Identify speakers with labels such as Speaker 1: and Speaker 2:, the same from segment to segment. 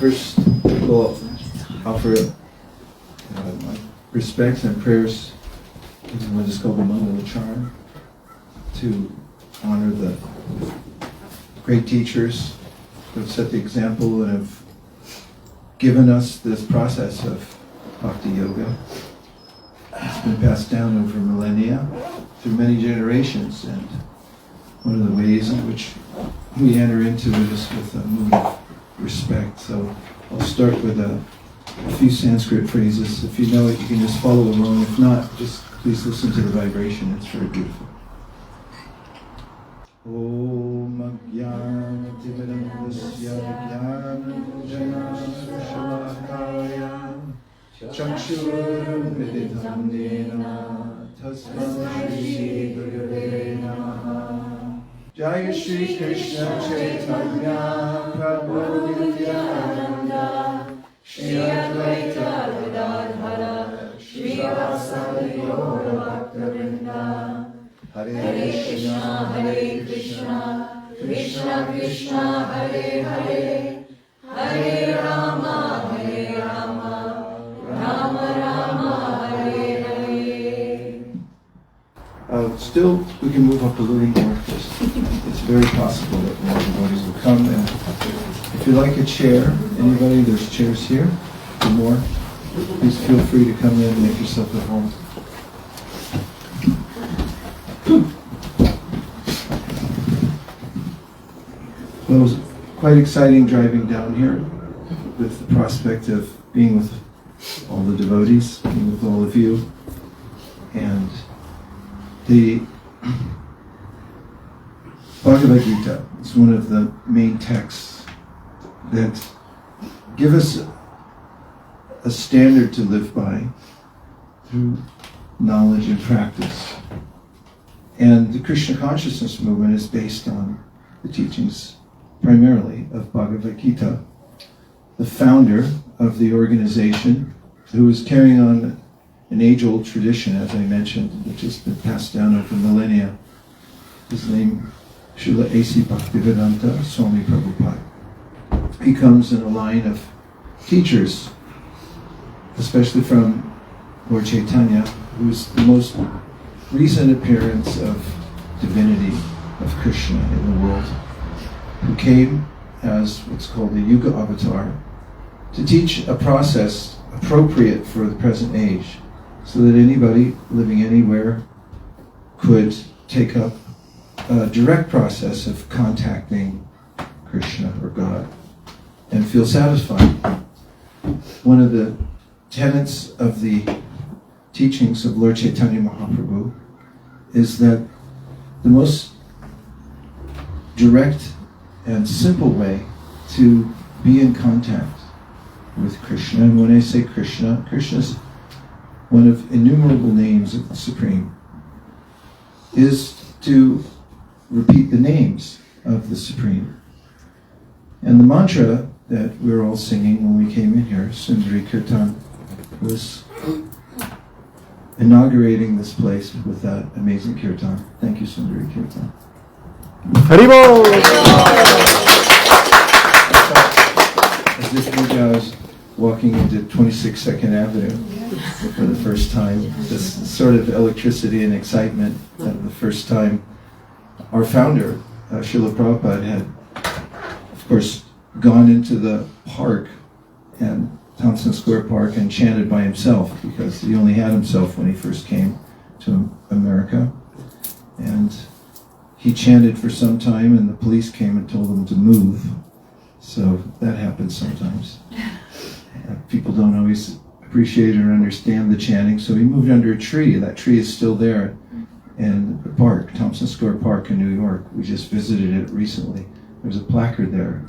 Speaker 1: First, we'll offer my respects and prayers in what is called the Mangala Charm to honor the great teachers who have set the example and have given us this process of Bhakti Yoga. It's been passed down over millennia through many generations, and one of the ways in which we enter into it is with a mood of respect. So I'll start with a few Sanskrit phrases. If you know it, you can just follow along. If not, just please listen to the vibration. It's very beautiful. Om Ajnana-timirandasya Jnana-shalakaya Chakshur-vididham Nena Tasmai Shri Gurave Namaha. Jaya Shri Krishna Chaitanya Prabhu Nityananda Shri Advaita Gadadhara Shri Vasari Gaura Bhakta-vrinda. Hare Krishna, Hare Krishna, Krishna Krishna, Hare Hare, Hare Rama, Rama Rama, Hare Hare. Still, we can move up a little more. It's very possible that more devotees will come. And if you like a chair, anybody, there's chairs here or more. Please feel free to come in and make yourself at home. Well, it was quite exciting driving down here with the prospect of being with all the devotees, being with all of you. And the Bhagavad Gita is one of the main texts that give us a standard to live by through knowledge and practice. And the Krishna Consciousness movement is based on the teachings primarily of Bhagavad Gita. The founder of the organization, who is carrying on an age-old tradition, as I mentioned, which has been passed down over millennia, his name Srila A.C. Bhaktivedanta Swami Prabhupada. He comes in a line of teachers, especially from Lord Chaitanya, who is the most recent appearance of divinity of Krishna in the world, who came as what's called the Yuga Avatar to teach a process appropriate for the present age, so that anybody living anywhere could take up a direct process of contacting Krishna or God and feel satisfied. One of the tenets of the teachings of Lord Chaitanya Mahaprabhu is that the most direct and simple way to be in contact with Krishna, and when I say Krishna, Krishna is one of innumerable names of the Supreme, is to repeat the names of the Supreme. And the mantra that we were all singing when we came in here, Sundari Kirtan, was inaugurating this place with that amazing kirtan. Thank you, Sundari Kirtan.
Speaker 2: Haribol!
Speaker 1: As if I was walking into 26 Second Avenue for the first time. This sort of electricity and excitement of the first time. Our founder, Srila Prabhupada, had, of course, gone into the park, and Thompson Square Park, and chanted by himself, because he only had himself when he first came to America. And he chanted for some time, and the police came and told him to move. So that happens sometimes. People don't always appreciate or understand the chanting, so he moved under a tree. That tree is still there in the park, Thompson Square Park in New York. We just visited it recently. There's a placard there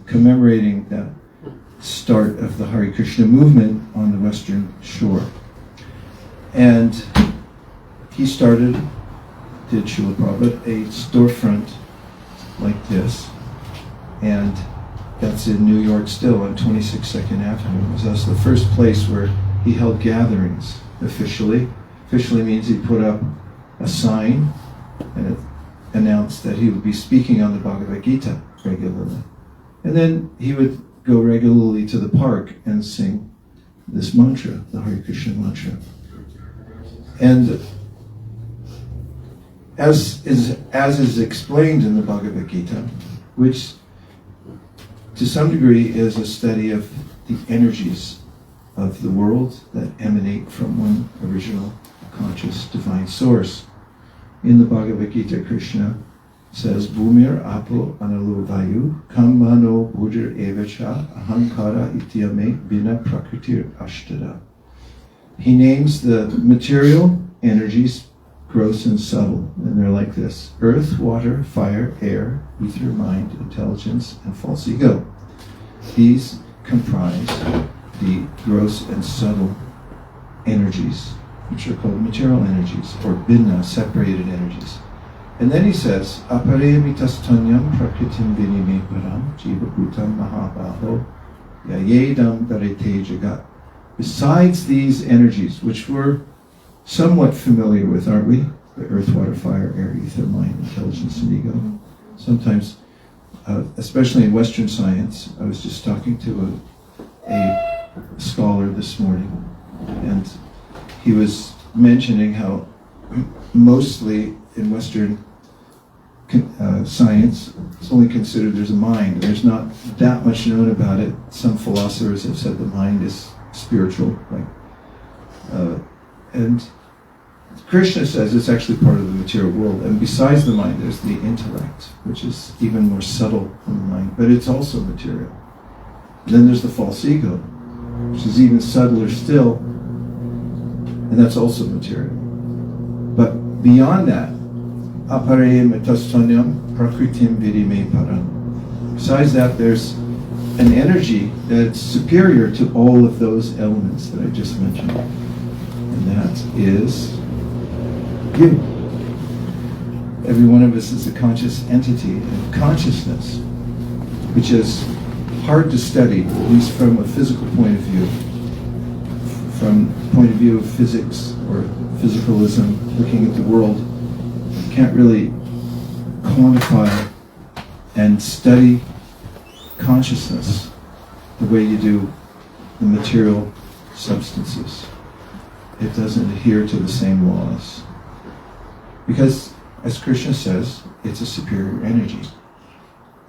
Speaker 1: commemorating the start of the Hare Krishna movement on the Western Shore. And he started, did Srila Prabhupada, a storefront like this, and that's in New York still on 26 Second Avenue. It was also the first place where he held gatherings officially. Officially means he put up a sign and it announced that he would be speaking on the Bhagavad Gita regularly. And then he would go regularly to the park and sing this mantra, the Hare Krishna mantra. And as is explained in the Bhagavad Gita, which to some degree is a study of the energies of the world that emanate from one original conscious divine source. In the Bhagavad Gita, Krishna says, Bhumir apo analo vayu kammano buddhir evacha ahankara ityame bina prakritir ashtada. He names the material energies gross and subtle, and they're like this: earth, water, fire, air, ether, mind, intelligence, and false ego. These comprise the gross and subtle energies, which are called material energies, or binna, separated energies. And then he says, Apare mitastanyam prakritim vinime param jiva bhutam mahabaho yayedam darete jagat. Besides these energies, which we're somewhat familiar with, aren't we? The earth, water, fire, air, ether, mind, intelligence, and ego. Sometimes, especially in Western science, I was just talking to a scholar this morning, and he was mentioning how mostly in Western science, it's only considered there's a mind. There's not that much known about it. Some philosophers have said the mind is spiritual, and Krishna says it's actually part of the material world. And besides the mind, there's the intellect, which is even more subtle than the mind, but it's also material. And then there's the false ego, which is even subtler still, and that's also material. But beyond that, apare metastanyam prakritim vidime param. Besides that, there's an energy that's superior to all of those elements that I just mentioned. And that is you. Every one of us is a conscious entity, and consciousness, which is hard to study, at least from a physical point of view, from the point of view of physics or physicalism, looking at the world. You can't really quantify and study consciousness the way you do the material substances. It doesn't adhere to the same laws. Because, as Krishna says, it's a superior energy.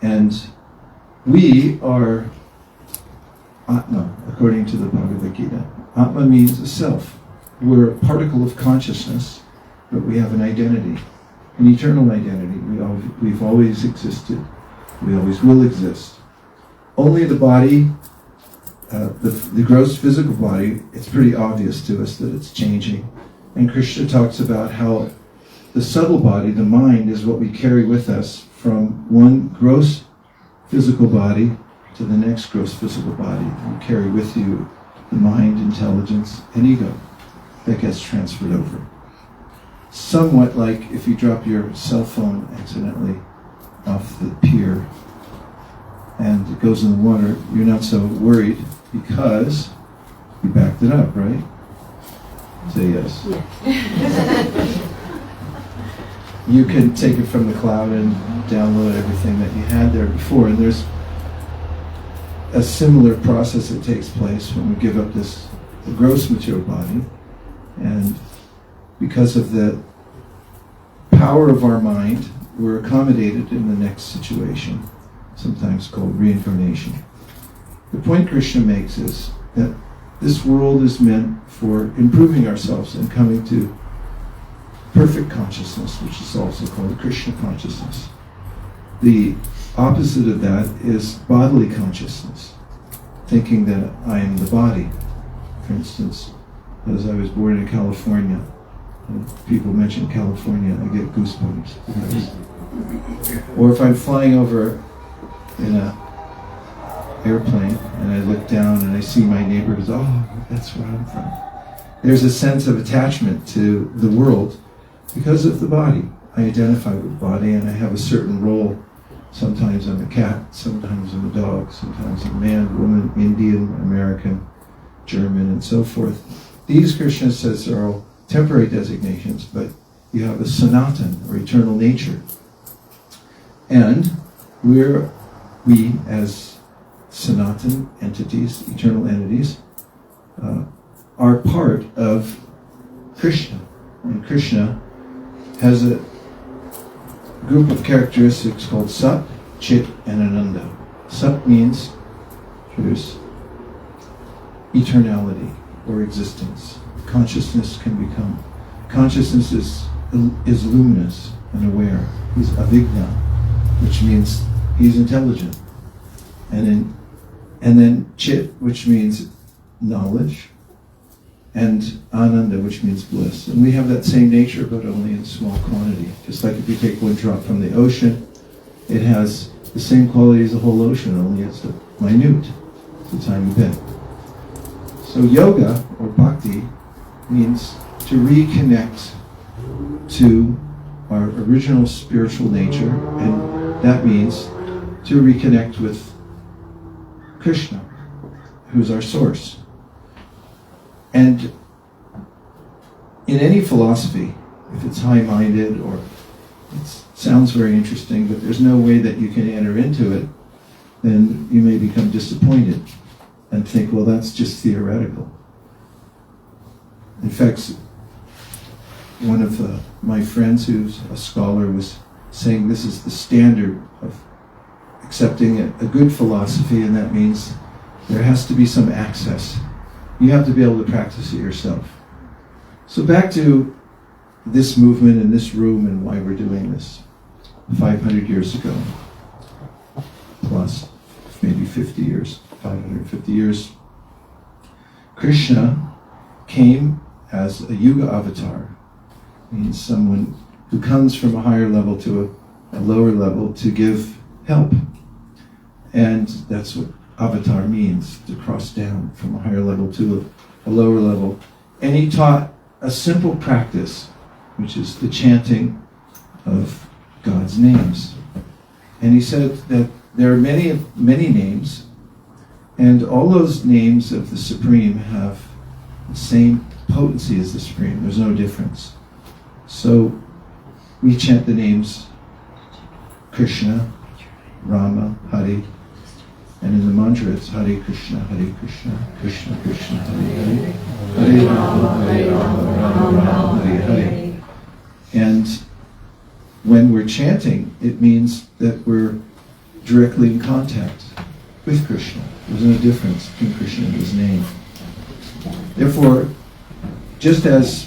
Speaker 1: And we are Atma, according to the Bhagavad Gita. Atma means a self. We're a particle of consciousness, but we have an identity, an eternal identity. We've always existed. We always will exist. Only the body, the gross physical body, it's pretty obvious to us that it's changing. And Krishna talks about how the subtle body, the mind, is what we carry with us from one gross physical body to the next gross physical body. You carry with you the mind, intelligence, and ego that gets transferred over. Somewhat like if you drop your cell phone accidentally off the pier and it goes in the water, you're not so worried because you backed it up, right? Say yes.
Speaker 3: Yes.
Speaker 1: You can take it from the cloud and download everything that you had there before. And there's a similar process that takes place when we give up the gross material body. And because of the power of our mind, we're accommodated in the next situation, sometimes called reincarnation. The point Krishna makes is that this world is meant for improving ourselves and coming to perfect consciousness, which is also called Krishna Consciousness. The opposite of that is bodily consciousness, thinking that I am the body. For instance, as I was born in California, and people mention California, I get goosebumps. Or if I'm flying over in an airplane and I look down and I see my neighbors, oh, that's where I'm from. There's a sense of attachment to the world because of the body. I identify with the body and I have a certain role. Sometimes I'm a cat, sometimes I'm a dog, sometimes I'm a man, woman, Indian, American, German, and so forth. These, Krishna says, are all temporary designations, but you have a sanatan, or eternal nature. And we, as Sanatan entities, eternal entities, are part of Krishna. And Krishna has a group of characteristics called Sat, Chit, and Ananda. Sat means there's eternality or existence. Consciousness is luminous and aware. He's avigna, which means he's intelligent. And then Chit, which means knowledge, and Ananda, which means bliss. And we have that same nature, but only in small quantity. Just like if you take one drop from the ocean, it has the same quality as the whole ocean, only it's minute. It's a tiny bit. So yoga, or bhakti, means to reconnect to our original spiritual nature, and that means to reconnect with Krishna, who's our source. And in any philosophy, if it's high-minded or it sounds very interesting, but there's no way that you can enter into it, then you may become disappointed and think, well, that's just theoretical. In fact, one of my friends who's a scholar was saying this is the standard of accepting a good philosophy, and that means there has to be some access. You have to be able to practice it yourself. So back to this movement and this room and why we're doing this. 500 years ago, plus maybe 50 years, 550 years, Krishna came as a Yuga avatar. Means someone who comes from a higher level to a lower level to give help. And that's what avatar means, to cross down from a higher level to a lower level. And he taught a simple practice, which is the chanting of God's names. And he said that there are many, many names, and all those names of the Supreme have the same potency as the Supreme. There's no difference. So we chant the names Krishna, Rama, Hari, and in the mantra it's Hare Krishna, Krishna Krishna, Hare Hare, Hare Rama, Hare Rama, Rama Rama, Hare Hare. And when we're chanting, it means that we're directly in contact with Krishna. There's no difference between Krishna and his name. Therefore, just as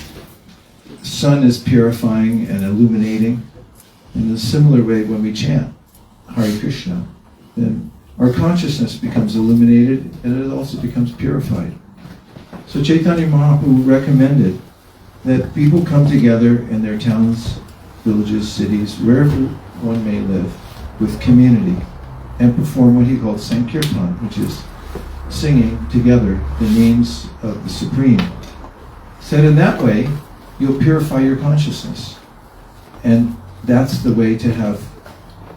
Speaker 1: the sun is purifying and illuminating, in a similar way when we chant Hare Krishna, then our consciousness becomes illuminated and it also becomes purified. So Chaitanya Mahaprabhu recommended that people come together in their towns, villages, cities, wherever one may live, with community, and perform what he called Sankirtan, which is singing together the names of the Supreme. Said in that way, you'll purify your consciousness. And that's the way to have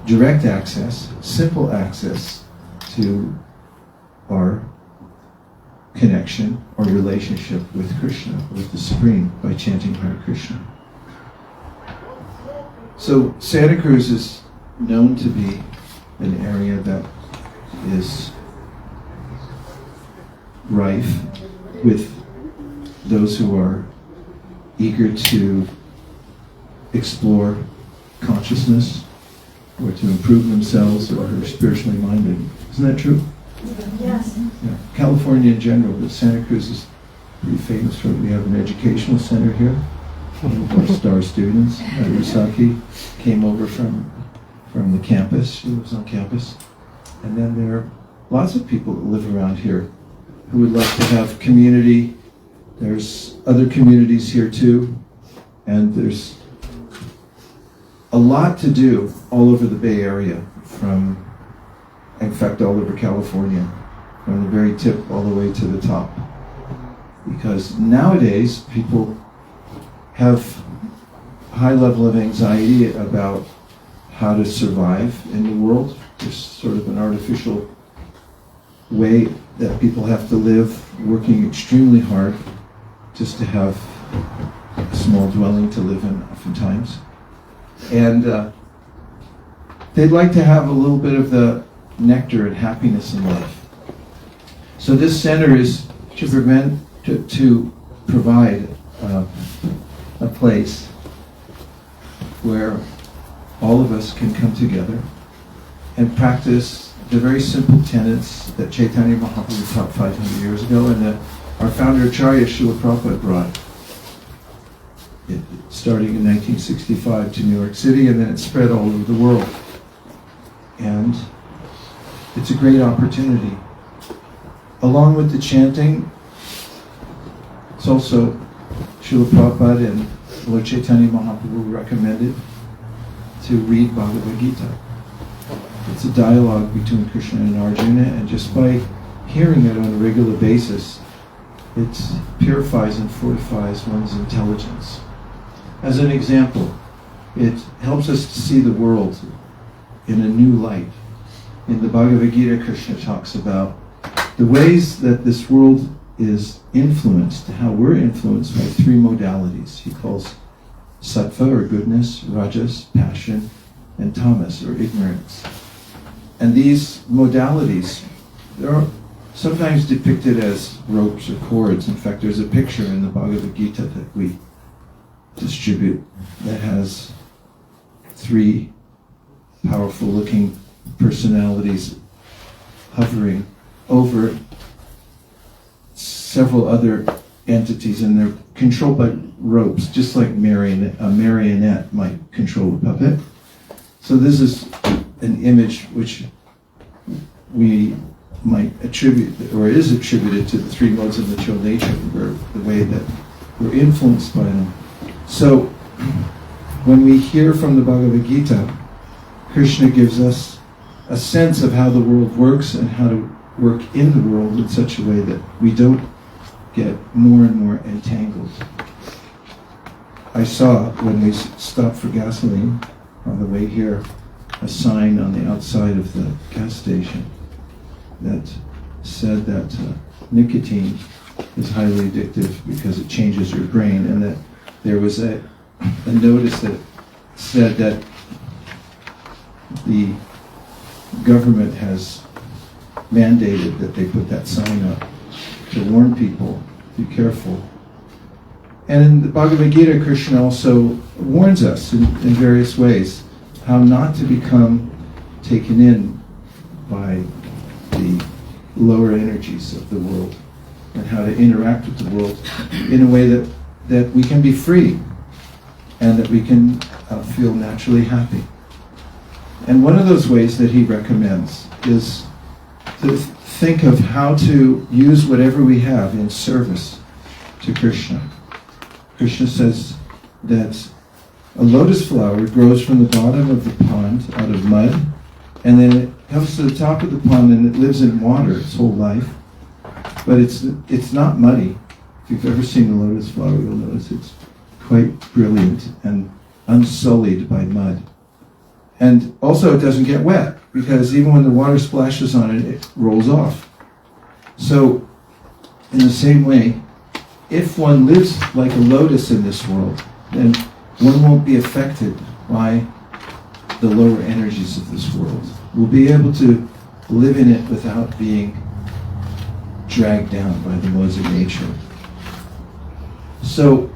Speaker 1: direct access, simple access to our connection or relationship with Krishna, with the Supreme, by chanting Hare Krishna. So Santa Cruz is known to be an area that is rife with those who are eager to explore consciousness or to improve themselves or who are spiritually minded. Isn't that true?
Speaker 3: Yes.
Speaker 1: Yeah. California in general, but Santa Cruz is pretty famous for it. We have an educational center here. One of our star students, Vaiśeṣika, came over from the campus. She lives on campus. And then there are lots of people that live around here who would like to have community. There's other communities here too. And there's a lot to do all over the Bay Area, in fact, all over California, from the very tip all the way to the top. Because nowadays, people have a high level of anxiety about how to survive in the world. There's sort of an artificial way that people have to live, working extremely hard just to have a small dwelling to live in oftentimes. And they'd like to have a little bit of the nectar and happiness in life. So this center is to provide a place where all of us can come together and practice the very simple tenets that Chaitanya Mahaprabhu taught 500 years ago and that our founder Acharya Srila Prabhupada brought, starting in 1965 to New York City, and then it spread all over the world. And it's a great opportunity. Along with the chanting, it's also Srila Prabhupada and Lord Chaitanya Mahaprabhu recommended to read Bhagavad Gita. It's a dialogue between Krishna and Arjuna, and just by hearing it on a regular basis, it purifies and fortifies one's intelligence. As an example, it helps us to see the world in a new light. In the Bhagavad Gita, Krishna talks about the ways that this world is influenced, how we're influenced by three modalities. He calls sattva, or goodness, rajas, passion, and tamas, or ignorance. And these modalities, they're sometimes depicted as ropes or cords. In fact, there's a picture in the Bhagavad Gita that we distribute that has three powerful looking personalities hovering over several other entities, and they're controlled by ropes, just like a marionette might control a puppet. So this is an image which we might attribute, or is attributed, to the three modes of material nature, or the way that we're influenced by them. So when we hear from the Bhagavad Gita, Krishna gives us a sense of how the world works and how to work in the world in such a way that we don't get more and more entangled. I saw, when we stopped for gasoline on the way here, a sign on the outside of the gas station that said that nicotine is highly addictive because it changes your brain, and that there was a notice that said that the government has mandated that they put that sign up to warn people, be careful. And in the Bhagavad Gita, Krishna also warns us in various ways how not to become taken in by the lower energies of the world, and how to interact with the world in a way that we can be free and that we can feel naturally happy. And one of those ways that he recommends is to think of how to use whatever we have in service to Krishna. Krishna says that a lotus flower grows from the bottom of the pond out of mud, and then it comes to the top of the pond and it lives in water its whole life. But it's not muddy. If you've ever seen a lotus flower, you'll notice it's quite brilliant and unsullied by mud. And also it doesn't get wet, because even when the water splashes on it, it rolls off. So, in the same way, if one lives like a lotus in this world, then one won't be affected by the lower energies of this world. We'll be able to live in it without being dragged down by the modes of nature. So,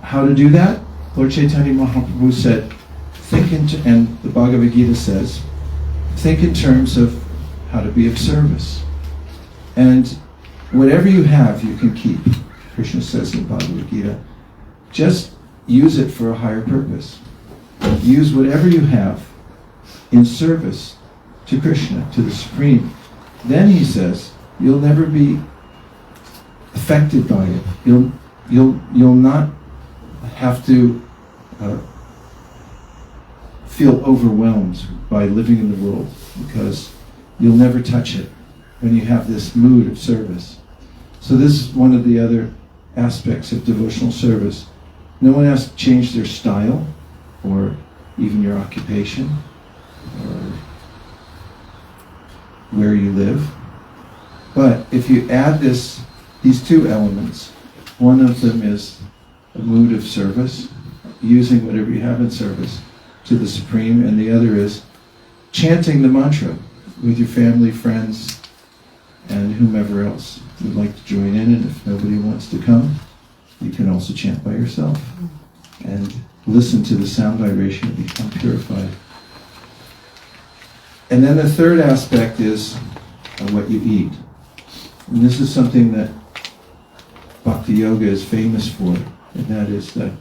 Speaker 1: how to do that? Lord Chaitanya Mahaprabhu said, and the Bhagavad Gita says, think in terms of how to be of service. And whatever you have, you can keep. Krishna says in Bhagavad Gita, just use it for a higher purpose. Use whatever you have in service to Krishna, to the Supreme. Then he says, you'll never be affected by it. You'll not have to feel overwhelmed by living in the world, because you'll never touch it when you have this mood of service. So this is one of the other aspects of devotional service. No one has to change their style, or even your occupation, or where you live. But if you add these two elements, one of them is a mood of service, using whatever you have in service to the Supreme, and the other is chanting the mantra with your family, friends, and whomever else would like to join in. And if nobody wants to come, you can also chant by yourself and listen to the sound vibration and become purified. And then the third aspect is what you eat. And this is something that Bhakti Yoga is famous for, and that is that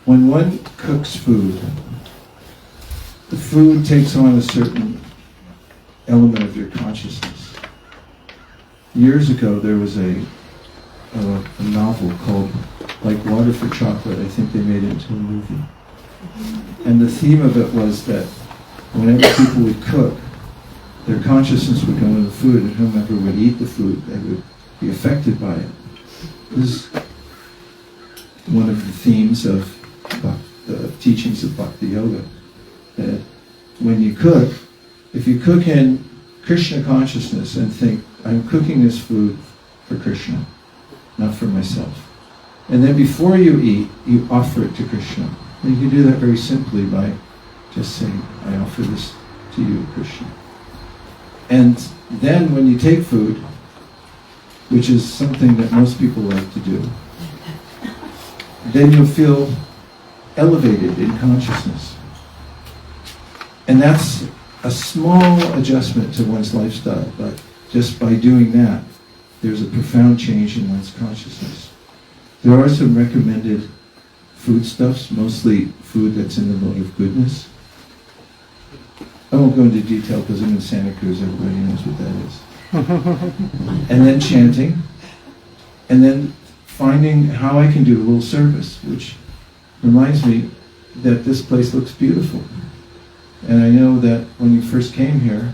Speaker 1: when one cooks food, the food takes on a certain element of your consciousness. Years ago, there was a novel called Like Water for Chocolate. I think they made it into a movie. And the theme of it was that whenever people would cook, their consciousness would go into the food, and whomever would eat the food, they would be affected by it. This is one of the themes of the teachings of Bhakti Yoga. That when you cook, if you cook in Krishna consciousness and think, I'm cooking this food for Krishna, not for myself. And then before you eat, you offer it to Krishna. And you can do that very simply by just saying, I offer this to you, Krishna. And then when you take food, which is something that most people like to do, then you'll feel elevated in consciousness. And that's a small adjustment to one's lifestyle, but just by doing that, there's a profound change in one's consciousness. There are some recommended foodstuffs, mostly food that's in the mode of goodness. I won't go into detail because I'm in Santa Cruz, everybody knows what that is. And then chanting, and then finding how I can do a little service, which reminds me that this place looks beautiful. And I know that when you first came here,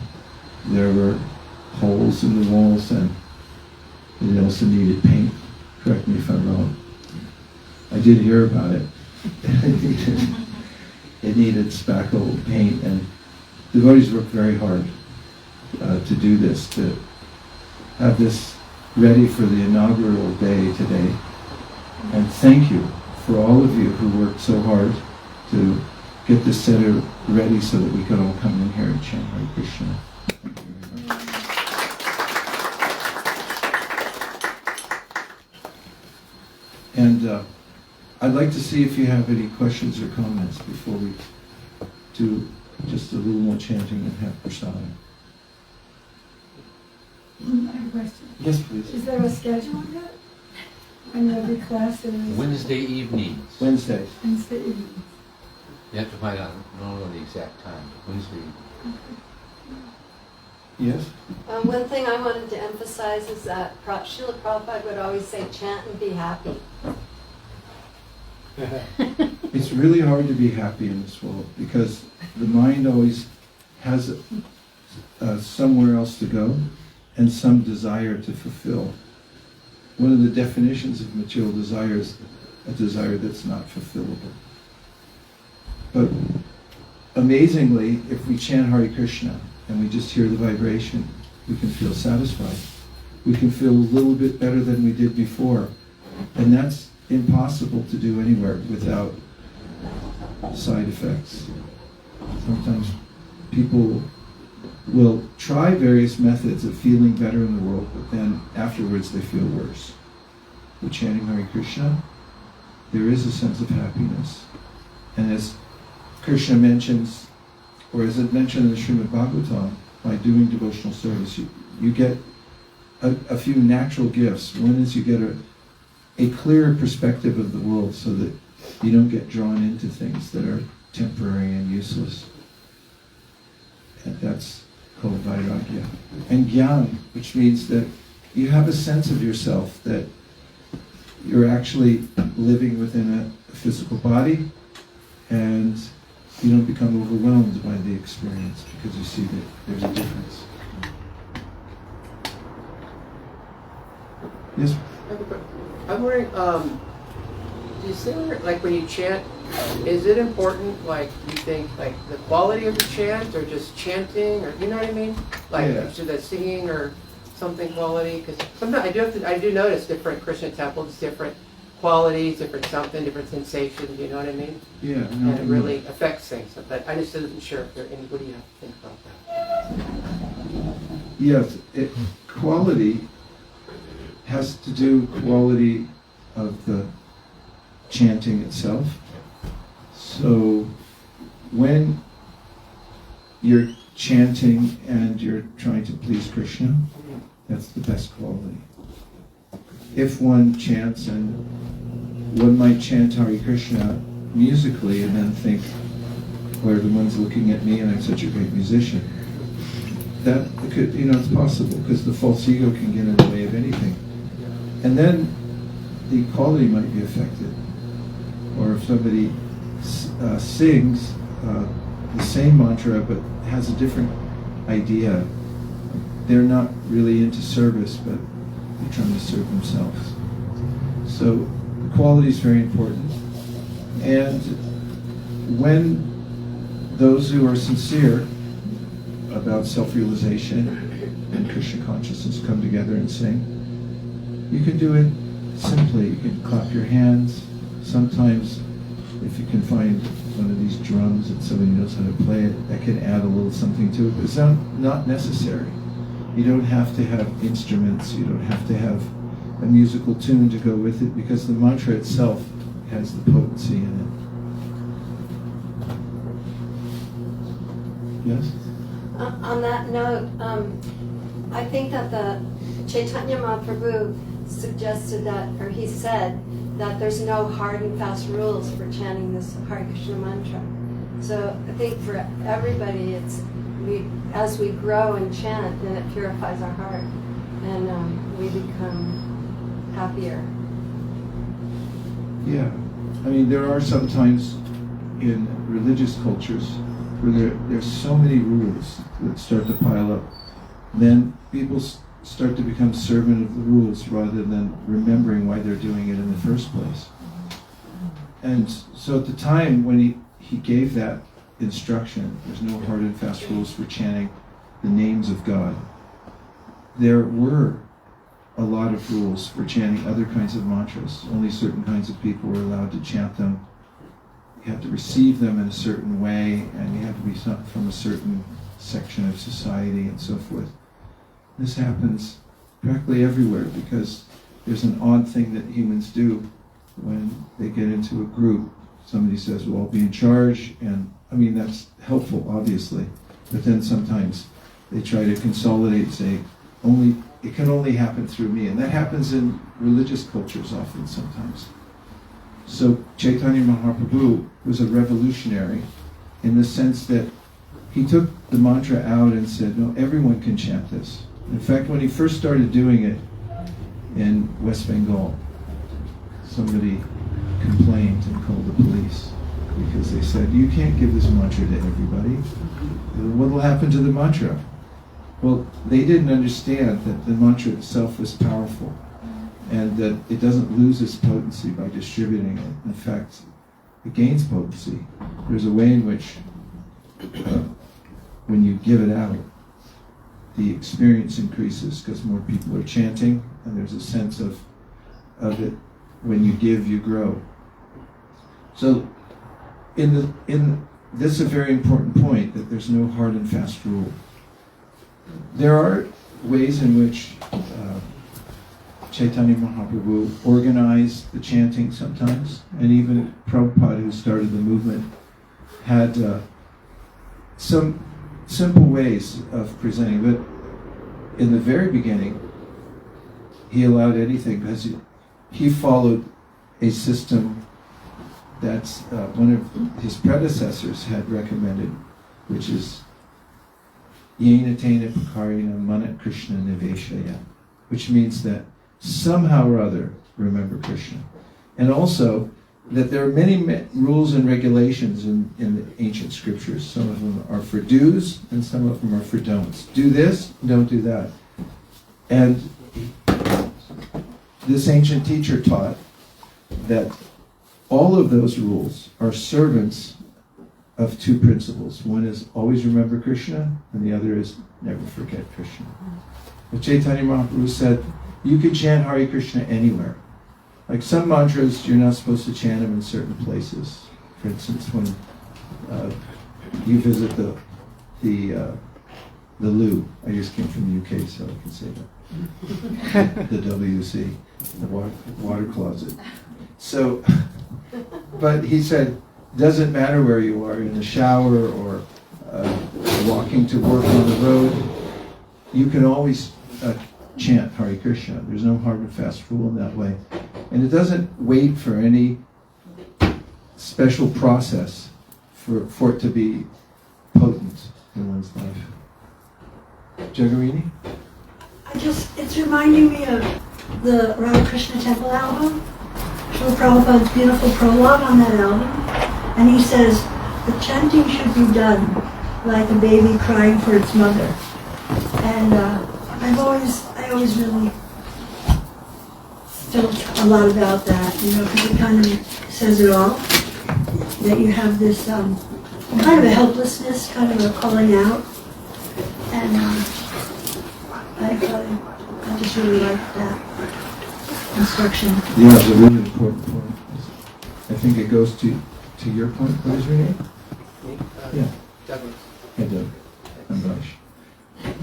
Speaker 1: there were holes in the walls and it also needed paint. Correct me if I'm wrong. I did hear about it. It needed spackle paint, and devotees worked very hard to do this, to have this ready for the inaugural day today. And thank you for all of you who worked so hard to get this center ready so that we could all come in here and chant Hare Krishna. Thank you very much. And I'd like to see if you have any questions or comments before we do just a little more chanting and have prasadam.
Speaker 3: I have a question.
Speaker 1: Yes, please.
Speaker 3: Is there a schedule yet? I know every class is
Speaker 4: Wednesday evenings.
Speaker 1: Wednesday.
Speaker 3: Wednesday evening.
Speaker 4: You have to find out, I don't know the exact time, but Wednesday evening.
Speaker 1: Yes?
Speaker 5: One thing I wanted to emphasize is that Srila Prabhupada would always say, chant and be happy.
Speaker 1: It's really hard to be happy in this world because the mind always has somewhere else to go and some desire to fulfill. One of the definitions of material desire is a desire that's not fulfillable. But amazingly, if we chant Hare Krishna and we just hear the vibration, we can feel satisfied. We can feel a little bit better than we did before. And that's impossible to do anywhere without side effects. Sometimes people will try various methods of feeling better in the world, but then afterwards they feel worse. With chanting Hare Krishna, there is a sense of happiness. And as Krishna mentions, or as it mentioned in the Srimad Bhagavatam, by doing devotional service, you get a few natural gifts. One is you get a clearer perspective of the world so that you don't get drawn into things that are temporary and useless. And that's called Vairagya. And Jnana, which means that you have a sense of yourself, that you're actually living within a physical body, and you don't become overwhelmed by the experience because you see that there's a difference. Yes?
Speaker 6: I'm wondering, do you say, like when you chant, is it important, like, you think, like, the quality of the chant, or just chanting, or, you know what I mean? Like,
Speaker 1: Yeah.
Speaker 6: should that singing, or something quality? Because sometimes I do notice different Krishna temples, different qualities, different something, different sensations, you know what I mean?
Speaker 1: Yeah.
Speaker 6: And it really affects things, but I just wasn't sure if there, what do you think about that?
Speaker 1: Yes, quality has to do with quality of the chanting itself. So when you're chanting and you're trying to please Krishna, that's the best quality. If one chants, and one might chant Hare Krishna musically and then think, well, everyone's looking at me and I'm such a great musician. That could, it's possible, because the false ego can get in the way of anything. And then the quality might be affected. Or if somebody sings the same mantra but has a different idea, they're not really into service, but they're trying to serve themselves. So the quality is very important. And when those who are sincere about self-realization and Krishna consciousness come together and sing, you can do it simply. You can clap your hands. Sometimes, if you can find one of these drums that somebody knows how to play it, that can add a little something to it, but it's not necessary. You don't have to have instruments, you don't have to have a musical tune to go with it, because the mantra itself has the potency in it. Yes?
Speaker 5: On that note, I think that the Chaitanya Mahaprabhu suggested that, or he said, that there's no hard and fast rules for chanting this Hare Krishna mantra. So I think for everybody, as we grow and chant, then it purifies our heart, and we become happier.
Speaker 1: Yeah. I mean, there are sometimes in religious cultures where there's so many rules that start to pile up. Then people start to become servant of the rules rather than remembering why they're doing it in the first place. And so at the time when he gave that instruction, there's no hard and fast rules for chanting the names of God, there were a lot of rules for chanting other kinds of mantras. Only certain kinds of people were allowed to chant them. You had to receive them in a certain way, and you had to be from a certain section of society and so forth. This happens practically everywhere, because there's an odd thing that humans do when they get into a group. Somebody says, well, I'll be in charge, and I mean, that's helpful, obviously, but then sometimes they try to consolidate and say, it can only happen through me, and that happens in religious cultures often sometimes. So Chaitanya Mahaprabhu was a revolutionary in the sense that he took the mantra out and said, no, everyone can chant this. In fact, when he first started doing it in West Bengal, somebody complained and called the police because they said, you can't give this mantra to everybody. What will happen to the mantra? Well, they didn't understand that the mantra itself was powerful and that it doesn't lose its potency by distributing it. In fact, it gains potency. There's a way in which when you give it out, the experience increases because more people are chanting, and there's a sense of it. When you give, you grow. So in this is a very important point, that there's no hard and fast rule. There are ways in which Chaitanya Mahaprabhu organized the chanting sometimes, and even Prabhupada, who started the movement, had some simple ways of presenting. But in the very beginning, he allowed anything, because he followed a system that one of his predecessors had recommended, which is Yena Tena Pakarina Mana Krishna Niveshaya, which means that somehow or other remember Krishna. And also that there are many rules and regulations in the ancient scriptures. Some of them are for do's and some of them are for don'ts. Do this, don't do that. And this ancient teacher taught that all of those rules are servants of two principles. One is always remember Krishna, and the other is never forget Krishna. But Chaitanya Mahaprabhu said, you can chant Hare Krishna anywhere. Like some mantras, you're not supposed to chant them in certain places. For instance, when you visit the the loo. I just came from the UK, so I can say that. The WC, the water closet. So, but he said, doesn't matter where you are, in the shower or walking to work on the road, you can always chant Hare Krishna. There's no hard and fast rule in that way. And it doesn't wait for any special process for it to be potent in one's life. Jagarini?
Speaker 3: It's reminding me of the Radha Krishna Temple album. Srila Prabhupada's beautiful prologue on that album. And he says, the chanting should be done like a baby crying for its mother. And I always really felt a lot about that, because it kind of says it all. That you have this kind of a helplessness, kind of a calling out. And I just really liked that instruction.
Speaker 1: Yeah, it's a really important point. I think it goes to your point. What is your name? Yeah.
Speaker 6: Definitely.
Speaker 1: I do. I'm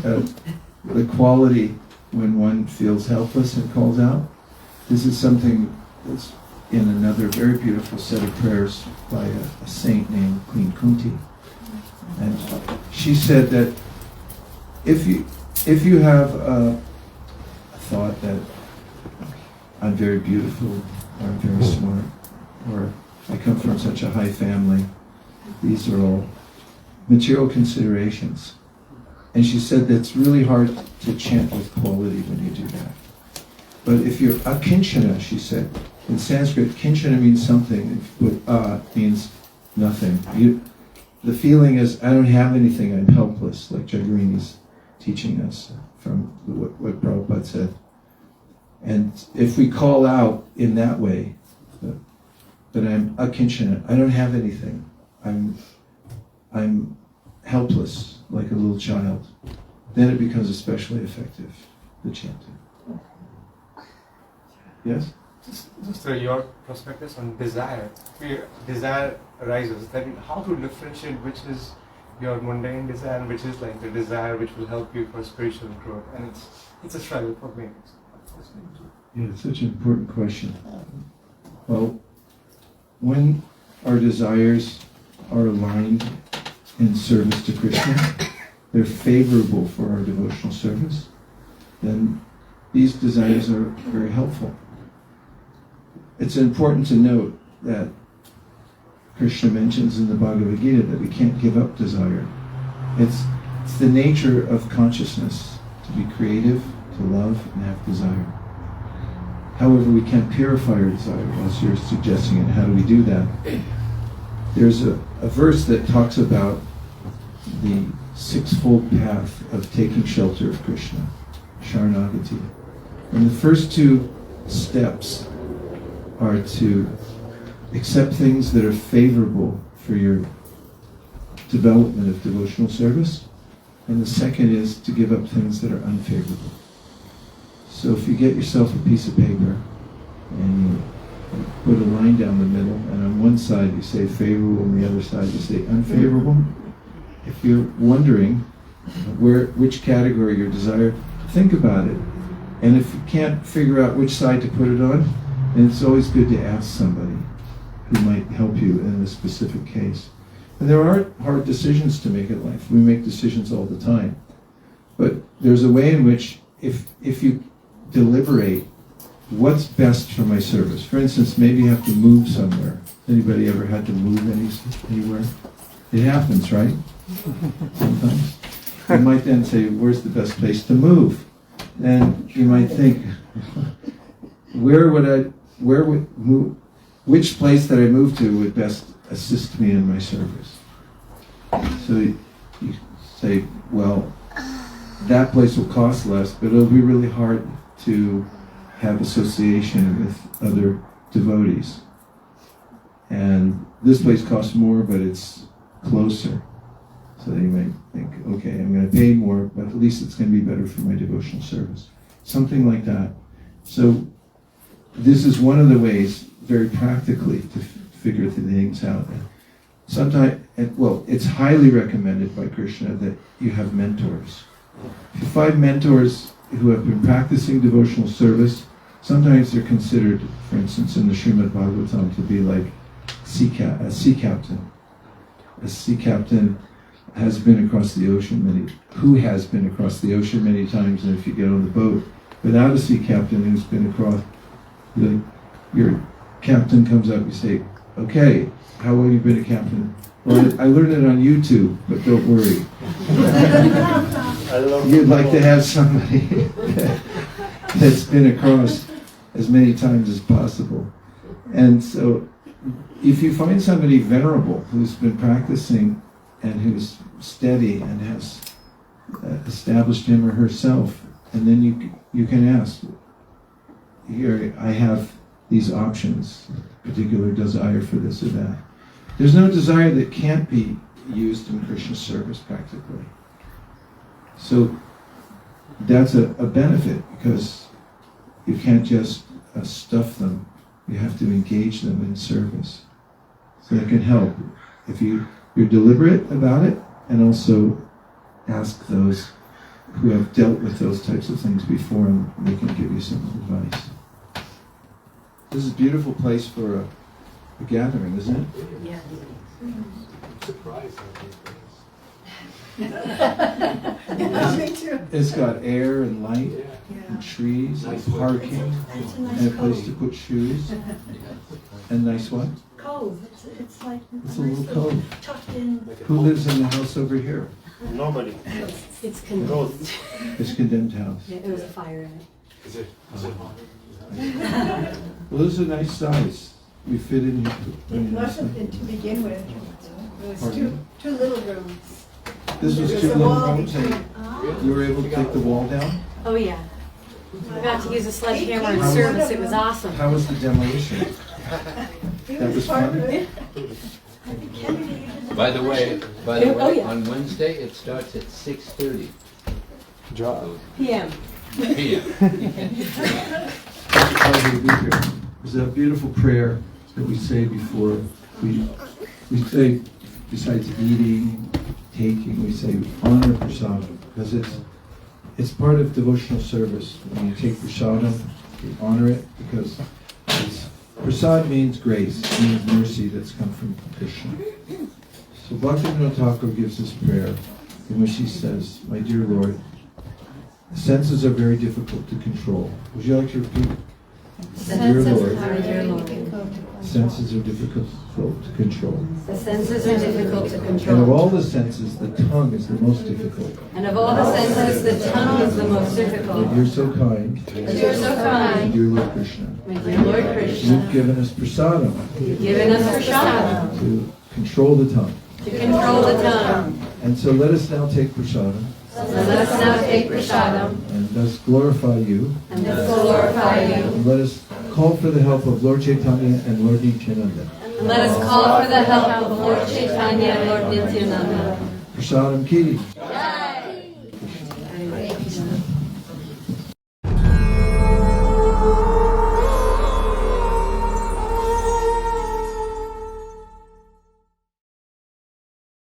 Speaker 1: Raj. The quality when one feels helpless and calls out, this is something that's in another very beautiful set of prayers by a saint named Queen Kunti. And she said that if you have a thought that I'm very beautiful, or I'm very smart, or I come from such a high family, these are all material considerations. And she said that it's really hard to chant with quality when you do that. But if you're akinchana, she said, in Sanskrit, kinchana means something, but means nothing. The feeling is, I don't have anything, I'm helpless, like Jagarini's teaching us from what Prabhupada said. And if we call out in that way, that I'm akinchana, I don't have anything, I'm helpless, like a little child, then it becomes especially effective, the chanting. Yes?
Speaker 2: Just your perspectives on desire. Where desire arises, then how to differentiate which is your mundane desire and which is like the desire which will help you for spiritual growth, and it's a struggle for me.
Speaker 1: Yeah, it's such an important question. Well, when our desires are aligned in service to Krishna, they're favorable for our devotional service, then these desires are very helpful. It's important to note that Krishna mentions in the Bhagavad Gita that we can't give up desire. It's the nature of consciousness to be creative, to love, and have desire. However, we can purify our desire, as you're suggesting, and how do we do that? There's a verse that talks about the sixfold path of taking shelter of Krishna, Sharanagati. And the first two steps are to accept things that are favorable for your development of devotional service, and the second is to give up things that are unfavorable. So if you get yourself a piece of paper and you put a line down the middle, and on one side you say favorable, on the other side you say unfavorable, if you're wondering which category your desire, think about it. And if you can't figure out which side to put it on, then it's always good to ask somebody who might help you in a specific case. And there are hard decisions to make in life. We make decisions all the time. But there's a way in which if you deliberate what's best for my service. For instance, maybe you have to move somewhere. Anybody ever had to move anywhere? It happens, right? Sometimes. You might then say, where's the best place to move? And you might think, which place that I move to would best assist me in my service? So you say, well, that place will cost less, but it'll be really hard to have association with other devotees. And this place costs more, but it's closer. So you might think, okay, I'm going to pay more, but at least it's going to be better for my devotional service. Something like that. So this is one of the ways, very practically, to figure the things out. sometimes, well, it's highly recommended by Krishna that you have mentors. If you find mentors who have been practicing devotional service, sometimes they're considered, for instance, in the Srimad Bhagavatam, to be like a sea captain. A sea captain has been across the ocean many times, and if you get on the boat without a sea captain who's been across, your captain comes up, you say, okay, how long have you been a captain? Well, I learned it on YouTube, but don't worry. You'd like to have somebody that's been across as many times as possible. And so, if you find somebody venerable who's been practicing and who's steady and has established him or herself, and then you can ask, here, I have these options, particular desire for this or that. There's no desire that can't be used in Krishna's service practically. So that's a benefit, because you can't just stuff them. You have to engage them in service. So that can help if you're deliberate about it, and also ask those who have dealt with those types of things before, and they can give you some advice. This is a beautiful place for a gathering, isn't it?
Speaker 5: Yeah.
Speaker 7: Surprised.
Speaker 3: Me too.
Speaker 1: It's got air and light and trees and parking
Speaker 3: It's a
Speaker 1: and a
Speaker 3: nice
Speaker 1: place to
Speaker 3: cove.
Speaker 1: put shoes and nice what?
Speaker 3: Cove. It's like
Speaker 1: It's a little cove.
Speaker 3: tucked in.
Speaker 1: Who lives in the house over here?
Speaker 7: Nobody.
Speaker 5: It's
Speaker 7: Ghost.
Speaker 1: It's a condemned house.
Speaker 5: Yeah, it was a fire in it.
Speaker 7: Is it
Speaker 1: Well, this is a nice size. We fit in here.
Speaker 8: It wasn't to begin with. It was
Speaker 1: Pardon?
Speaker 8: two little rooms.
Speaker 1: This was
Speaker 8: There
Speaker 1: two
Speaker 8: a
Speaker 1: little
Speaker 8: wall
Speaker 1: rooms,
Speaker 8: between.
Speaker 1: and you were able to take the wall down?
Speaker 9: Oh yeah. I got to use a sledgehammer in
Speaker 1: How was
Speaker 9: service. It was awesome.
Speaker 1: How was the demolition? That was
Speaker 8: part
Speaker 1: fun?
Speaker 8: of it.
Speaker 4: By the way,
Speaker 9: Oh, yeah.
Speaker 4: on Wednesday, it starts at 6:30
Speaker 9: PM.
Speaker 4: p.m.
Speaker 1: Pleasure to be here. There's a beautiful prayer that we say before we say, besides eating, taking, we say honor prasadam, because it's part of devotional service. When you take prasadam, you honor it, because prasad means grace, means mercy that's come from Krishna. So Bhaktivinoda Thakur gives this prayer in which he says, my dear Lord, the senses are very difficult to control. Would you like to repeat? Dear Lord, senses are difficult to control.
Speaker 5: The senses are difficult to
Speaker 1: And of
Speaker 5: control.
Speaker 1: all the senses, the tongue is the most difficult.
Speaker 5: And of all the senses, the tongue is the most
Speaker 1: But
Speaker 5: difficult.
Speaker 1: you're so kind,
Speaker 5: But you're so
Speaker 1: my
Speaker 5: kind,
Speaker 1: dear Lord Krishna.
Speaker 5: my dear Lord
Speaker 1: You've
Speaker 5: Krishna.
Speaker 1: given us prasadam
Speaker 5: You've given us prasadam
Speaker 1: to control the tongue.
Speaker 5: to control the tongue.
Speaker 1: And so let us now take prasadam
Speaker 5: So let us now take prasadam
Speaker 1: and thus glorify you.
Speaker 5: and thus glorify you.
Speaker 1: And let us call for the help of Lord Chaitanya and Lord Nityananda.
Speaker 5: And let us call for the help of Lord Chaitanya and Lord Nityananda.
Speaker 1: Prasadam ki.